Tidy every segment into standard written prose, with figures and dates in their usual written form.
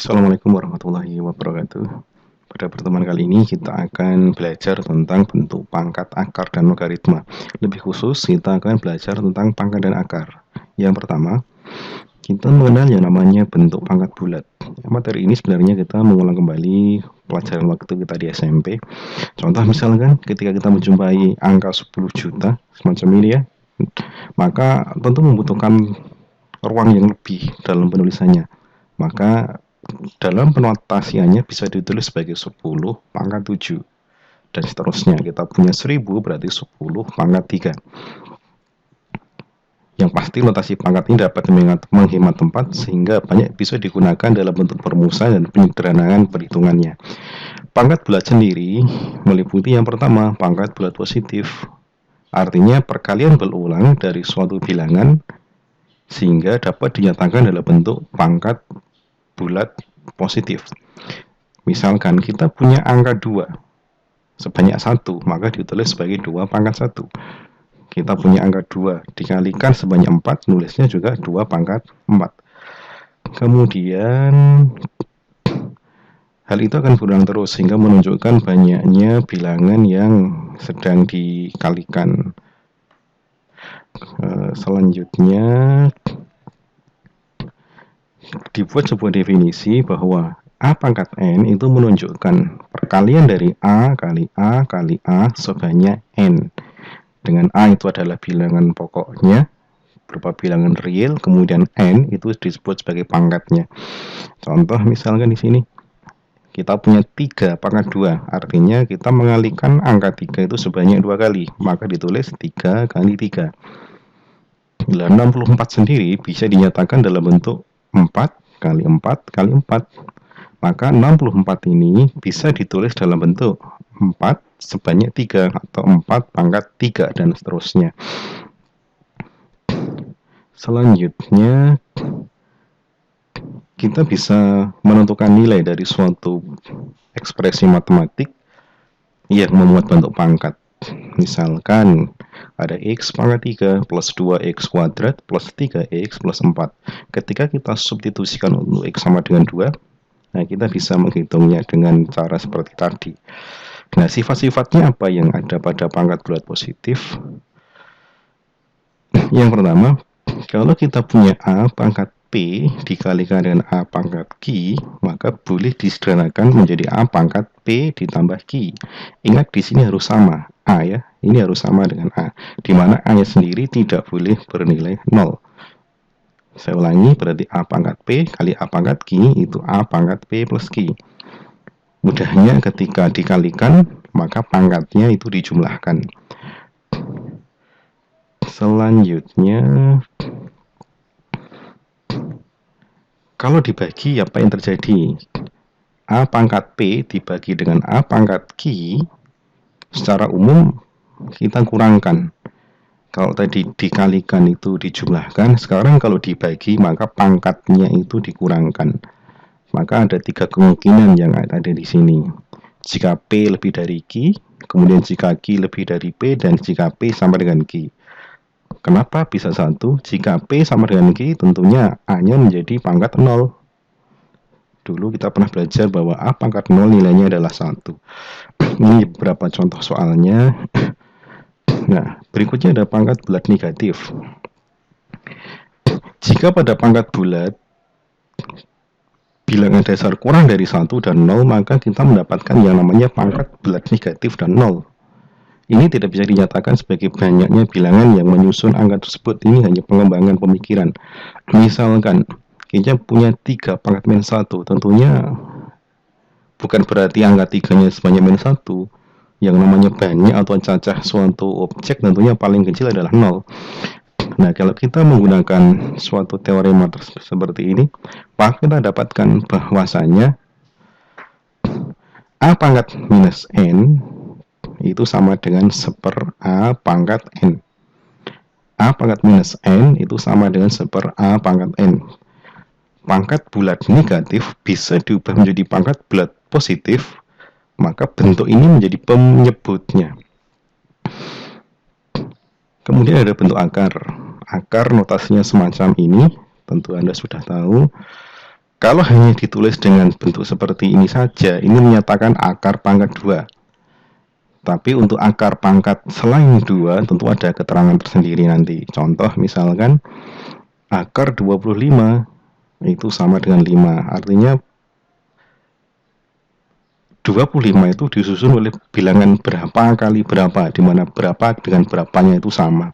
Assalamualaikum warahmatullahi wabarakatuh. Pada pertemuan kali ini kita akan belajar tentang bentuk pangkat, akar, dan logaritma. Lebih khusus, kita akan belajar tentang pangkat dan akar. Yang pertama, kita mengenal yang namanya bentuk pangkat bulat. Materi ini sebenarnya kita mengulang kembali pelajaran waktu kita di SMP. Contoh misalkan ketika kita menjumpai angka 10 juta, semacam ini ya, maka tentu membutuhkan ruang yang lebih dalam penulisannya. Maka dalam penotasiannya bisa ditulis sebagai 10 pangkat 7 dan seterusnya. Kita punya 1000 berarti 10 pangkat 3. Yang pasti notasi pangkat ini dapat menghemat tempat sehingga banyak bisa digunakan dalam bentuk permulaan dan penyederhanaan perhitungannya. Pangkat bulat sendiri meliputi yang pertama pangkat bulat positif. Artinya perkalian berulang dari suatu bilangan sehingga dapat dinyatakan dalam bentuk pangkat bulat positif. Misalkan kita punya angka 2 sebanyak 1, maka ditulis sebagai 2 pangkat 1. Kita punya angka 2 dikalikan sebanyak 4, nulisnya juga 2 pangkat 4. Kemudian hal itu akan berulang terus sehingga menunjukkan banyaknya bilangan yang sedang dikalikan. Selanjutnya dibuat sebuah definisi bahwa A pangkat N itu menunjukkan perkalian dari A kali A kali A sebanyak N. Dengan A itu adalah bilangan pokoknya berupa bilangan real, kemudian N itu disebut sebagai pangkatnya. Contoh misalkan di sini kita punya 3 pangkat 2, artinya kita mengalikan angka 3 itu sebanyak 2 kali, maka ditulis 3 kali 3. 64 sendiri bisa dinyatakan dalam bentuk 4 kali 4 kali 4. Maka 64 ini bisa ditulis dalam bentuk 4 sebanyak 3 atau 4 pangkat 3 dan seterusnya. Selanjutnya kita bisa menentukan nilai dari suatu ekspresi matematik yang memuat bentuk pangkat. Misalkan ada X pangkat 3 plus 2X kuadrat plus 3X plus 4. Ketika kita substitusikan untuk X sama dengan 2, nah kita bisa menghitungnya dengan cara seperti tadi. Nah, sifat-sifatnya apa yang ada pada pangkat bulat positif? Yang pertama, kalau kita punya A pangkat P dikalikan dengan A pangkat Q, maka boleh disederhanakan menjadi A pangkat P ditambah Q. Ingat di sini harus sama A ya, ini harus sama dengan A, di mana A-nya sendiri tidak boleh bernilai 0. Saya ulangi, berarti A pangkat P kali A pangkat Q itu A pangkat P plus Q. Mudahnya ketika dikalikan, maka pangkatnya itu dijumlahkan. Selanjutnya, kalau dibagi apa yang terjadi? A pangkat P dibagi dengan A pangkat Q, secara umum kita kurangkan. Kalau tadi dikalikan itu dijumlahkan, sekarang kalau dibagi maka pangkatnya itu dikurangkan. Maka ada 3 kemungkinan yang ada di sini. Jika P lebih dari Q, kemudian jika Q lebih dari P, dan jika P sama dengan Q. Kenapa bisa 1? Jika P sama dengan Q, tentunya A-nya menjadi pangkat 0. Dulu kita pernah belajar bahwa A pangkat 0 nilainya adalah 1. Ini beberapa contoh soalnya. Nah, berikutnya ada pangkat bulat negatif. Jika pada pangkat bulat bilangan dasar kurang dari 1 dan 0, maka kita mendapatkan yang namanya pangkat bulat negatif dan 0. Ini tidak bisa dinyatakan sebagai banyaknya bilangan yang menyusun angka tersebut. Ini hanya pengembangan pemikiran. Misalkan kita punya 3 pangkat min 1, tentunya bukan berarti angka 3-nya sebanyak min 1. Yang namanya banyak atau cacah suatu objek tentunya paling kecil adalah 0. Nah, kalau kita menggunakan suatu teorema seperti ini, maka kita dapatkan bahwasanya A pangkat minus N itu sama dengan 1/A pangkat N. A pangkat minus N itu sama dengan 1/A pangkat N. Pangkat bulat negatif bisa diubah menjadi pangkat bulat positif, maka bentuk ini menjadi penyebutnya. Kemudian ada bentuk akar. Akar notasinya semacam ini, tentu Anda sudah tahu. Kalau hanya ditulis dengan bentuk seperti ini saja, ini menyatakan akar pangkat 2. Tapi untuk akar pangkat selain 2 tentu ada keterangan tersendiri nanti. Contoh misalkan akar 25 itu sama dengan 5. Artinya 25 itu disusun oleh bilangan berapa kali berapa, di mana berapa dengan berapanya itu sama.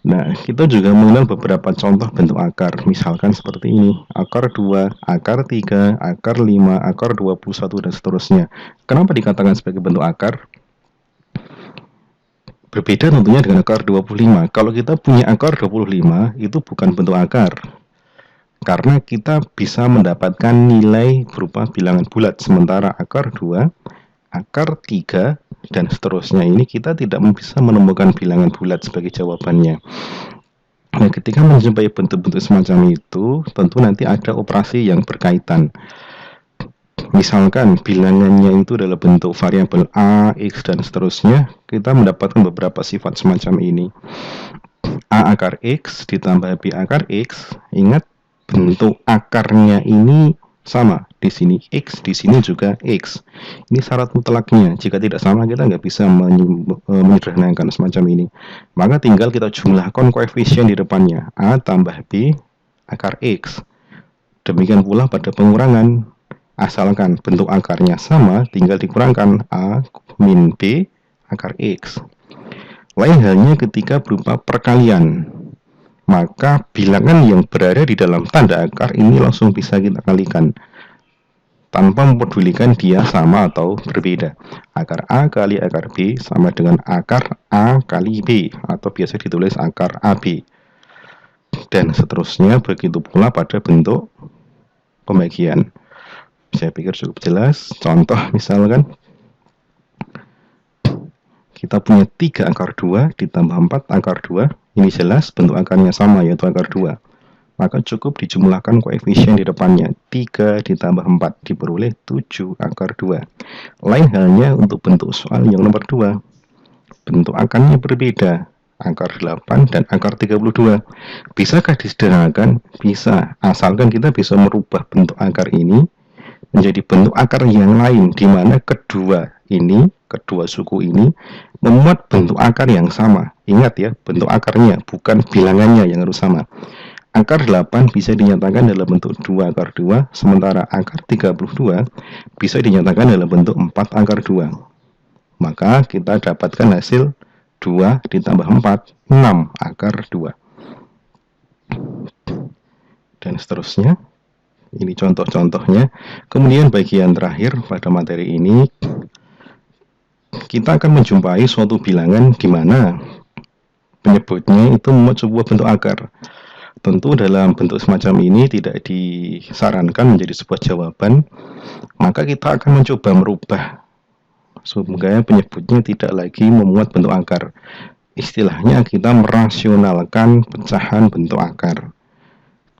Nah, kita juga mengenal beberapa contoh bentuk akar, misalkan seperti ini, akar 2, akar 3, akar 5, akar 21, dan seterusnya. Kenapa dikatakan sebagai bentuk akar? Berbeda tentunya dengan akar 25. Kalau kita punya akar 25, itu bukan bentuk akar. Karena kita bisa mendapatkan nilai berupa bilangan bulat, sementara akar 2, akar 3, dan seterusnya ini kita tidak bisa menemukan bilangan bulat sebagai jawabannya. Nah, ketika menjumpai bentuk-bentuk semacam itu, tentu nanti ada operasi yang berkaitan. Misalkan bilangannya itu adalah bentuk variabel A, X, dan seterusnya, kita mendapatkan beberapa sifat semacam ini. A akar X ditambah B akar X, ingat bentuk akarnya ini sama, di sini X, di sini juga X. Ini syarat mutlaknya. Jika tidak sama, kita nggak bisa menyederhanakan semacam ini. Maka tinggal kita jumlahkan koefisien di depannya. A tambah B akar X. Demikian pula pada pengurangan. Asalkan bentuk akarnya sama, tinggal dikurangkan A min B akar X. Lain halnya ketika berupa perkalian. Maka bilangan yang berada di dalam tanda akar ini langsung bisa kita kalikan tanpa mempedulikan dia sama atau berbeda. Akar A kali akar B sama dengan akar A kali B, atau biasa ditulis akar AB. Dan seterusnya, begitu pula pada bentuk pembagian. Saya pikir cukup jelas. Contoh misalkan kita punya 3 akar 2 ditambah 4 akar 2. Ini jelas bentuk akarnya sama, yaitu akar 2. Maka cukup dijumlahkan koefisien di depannya. 3 ditambah 4 diperoleh 7 akar 2. Lain halnya untuk bentuk soal yang nomor 2. Bentuk akarnya berbeda, akar 8 dan akar 32. Bisakah disederhanakan? Bisa, asalkan kita bisa merubah bentuk akar ini menjadi bentuk akar yang lain, di mana kedua suku ini memuat bentuk akar yang sama. Ingat ya, bentuk akarnya, bukan bilangannya yang harus sama. Akar 8 bisa dinyatakan dalam bentuk 2 akar 2, sementara akar 32 bisa dinyatakan dalam bentuk 4 akar 2. Maka kita dapatkan hasil 2 ditambah 4, 6 akar 2. Dan seterusnya. Ini contoh-contohnya. Kemudian bagian terakhir pada materi ini, kita akan menjumpai suatu bilangan di mana penyebutnya itu memuat sebuah bentuk akar. Tentu dalam bentuk semacam ini tidak disarankan menjadi sebuah jawaban, maka kita akan mencoba merubah sehingga penyebutnya tidak lagi memuat bentuk akar. Istilahnya kita merasionalkan pecahan bentuk akar.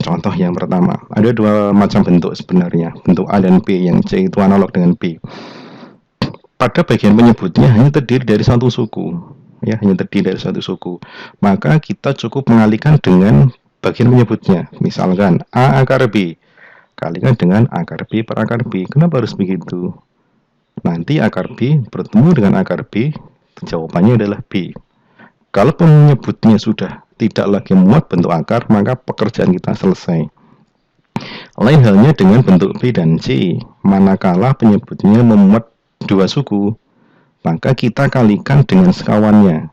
Contoh yang pertama, ada 2 macam bentuk sebenarnya, bentuk A dan B, yang C itu analog dengan B. Pada bagian penyebutnya hanya terdiri dari satu suku, ya, hanya terdiri dari satu suku. Maka kita cukup mengalihkan dengan bagian penyebutnya. Misalkan A akar B, kalikan dengan akar B per akar B. Kenapa harus begitu? Nanti akar B bertemu dengan akar B, jawabannya adalah B. Kalau penyebutnya sudah tidak lagi memuat bentuk akar, maka pekerjaan kita selesai. Lain halnya dengan bentuk B dan C. Manakala penyebutnya memuat 2 suku, maka kita kalikan dengan sekawannya.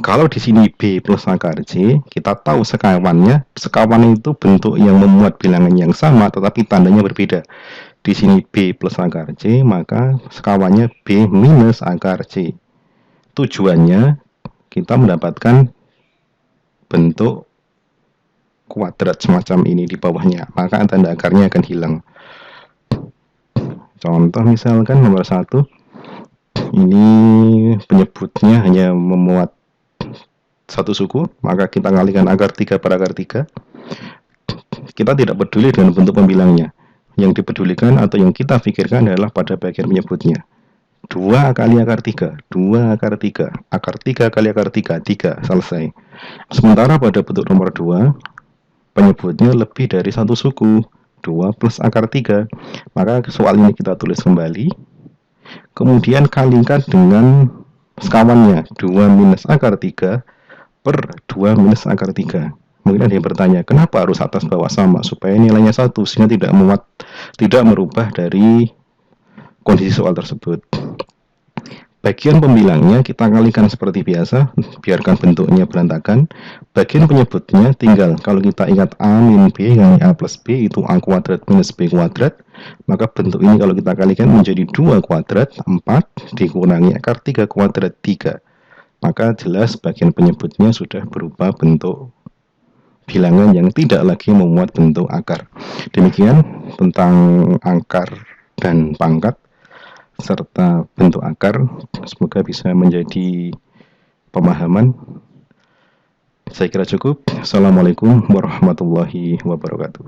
Kalau di sini B plus akar C, kita tahu sekawannya. Sekawan itu bentuk yang memuat bilangan yang sama, tetapi tandanya berbeda. Di sini B plus akar C, maka sekawannya B minus akar C. Tujuannya kita mendapatkan bentuk kuadrat semacam ini di bawahnya, maka tanda akarnya akan hilang. Contoh misalkan nomor 1, ini penyebutnya hanya memuat satu suku, maka kita kalikan akar 3 per akar 3. Kita tidak peduli dengan bentuk pembilangnya. Yang dipedulikan atau yang kita pikirkan adalah pada bagian penyebutnya. 2 kali akar 3, 2 akar 3, akar 3 kali akar 3, 3, selesai. Sementara pada bentuk nomor 2, penyebutnya lebih dari satu suku, 2 plus akar 3. Maka soal ini kita tulis kembali. Kemudian kalikan dengan sekawannya 2 minus akar 3 per 2 minus akar 3. Mungkin ada yang bertanya, kenapa harus atas bawah sama? Supaya nilainya 1, sehingga tidak merubah dari kondisi soal tersebut. Bagian pembilangnya kita kalikan seperti biasa, biarkan bentuknya berantakan. Bagian penyebutnya tinggal, kalau kita ingat A min B kali A plus B itu A kuadrat minus B kuadrat, maka bentuk ini kalau kita kalikan menjadi 2 kuadrat 4 dikurangi akar 3 kuadrat 3. Maka jelas bagian penyebutnya sudah berubah bentuk bilangan yang tidak lagi memuat bentuk akar. Demikian tentang akar dan pangkat serta bentuk akar, semoga bisa menjadi pemahaman. Saya kira cukup. Assalamualaikum warahmatullahi wabarakatuh.